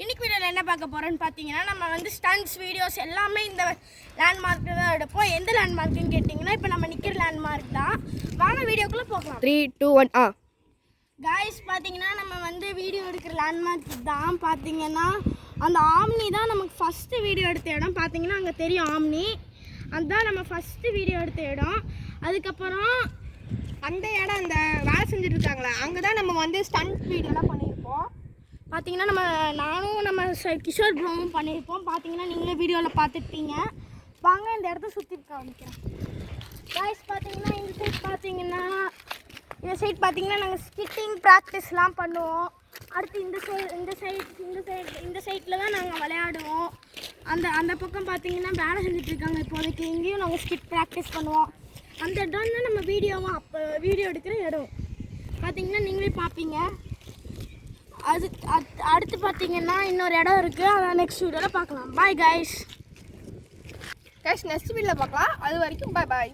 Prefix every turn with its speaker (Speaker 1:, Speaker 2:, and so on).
Speaker 1: இன்னைக்கு வீடியோவில் என்ன பார்க்க போகிறோன்னு பார்த்தீங்கன்னா நம்ம வந்து ஸ்டண்ட்ஸ் வீடியோஸ் எல்லாமே இந்த லேண்ட்மார்க்கு தான் எடுப்போம். எந்த லேண்ட்மார்க்குன்னு கேட்டிங்கன்னா இப்போ நம்ம நிற்கிற லேண்ட்மார்க் தான். வாங்க வீடியோக்குள்ளே போகலாம்.
Speaker 2: 3, 2, 1
Speaker 1: காய்ஸ் பார்த்தீங்கன்னா நம்ம வந்து வீடியோ எடுக்கிற லேண்ட்மார்க் தான். பார்த்தீங்கன்னா அந்த ஆம்னி தான் நமக்கு ஃபஸ்ட்டு வீடியோ எடுத்த இடம். பார்த்தீங்கன்னா அங்கே தெரியும் ஆம்னி, அதுதான் நம்ம ஃபஸ்ட்டு வீடியோ எடுத்த இடம். அதுக்கப்புறம்
Speaker 2: அந்த இடம் அந்த வேலை செஞ்சுட்டு இருக்காங்களே அங்கே தான் நம்ம வந்து ஸ்டண்ட் வீடியோலாம் பண்ணியிருப்போம்.
Speaker 1: பார்த்தீங்கன்னா நானும் நம்ம கிஷோர் ப்ரோவும் பண்ணியிருப்போம். பார்த்தீங்கன்னா நீங்களே வீடியோவில் பார்த்துருப்பீங்க. வாங்க இந்த இடத்த சுற்றி காமிக்கிறேன். காய்ஸ் பார்த்தீங்கன்னா இந்த சைட் பார்த்தீங்கன்னா நாங்கள் ஸ்கிட்டிங் ப்ராக்டிஸ்லாம் பண்ணுவோம். அடுத்து இந்த சைட்டில் தான் நாங்கள் விளையாடுவோம். அந்த பக்கம் பார்த்தீங்கன்னா வேலை செஞ்சுட்ருக்காங்க இப்போதைக்கு. இங்கேயும் நாங்கள் ஸ்கிட் ப்ராக்டிஸ் பண்ணுவோம். அந்த இடம் தான் நம்ம வீடியோ எடுக்கிற இடம். பார்த்தீங்கன்னா நீங்களே பார்ப்பீங்க. அடுத்து பார்த்தீங்கன்னா இன்னொரு இடம் இருக்குது. அதை நெக்ஸ்ட் வீடியோவில் பார்க்கலாம். Bye guys.
Speaker 2: நெக்ஸ்ட் வீடியோவில் பார்க்கலாம். அது வரைக்கும் பாய்.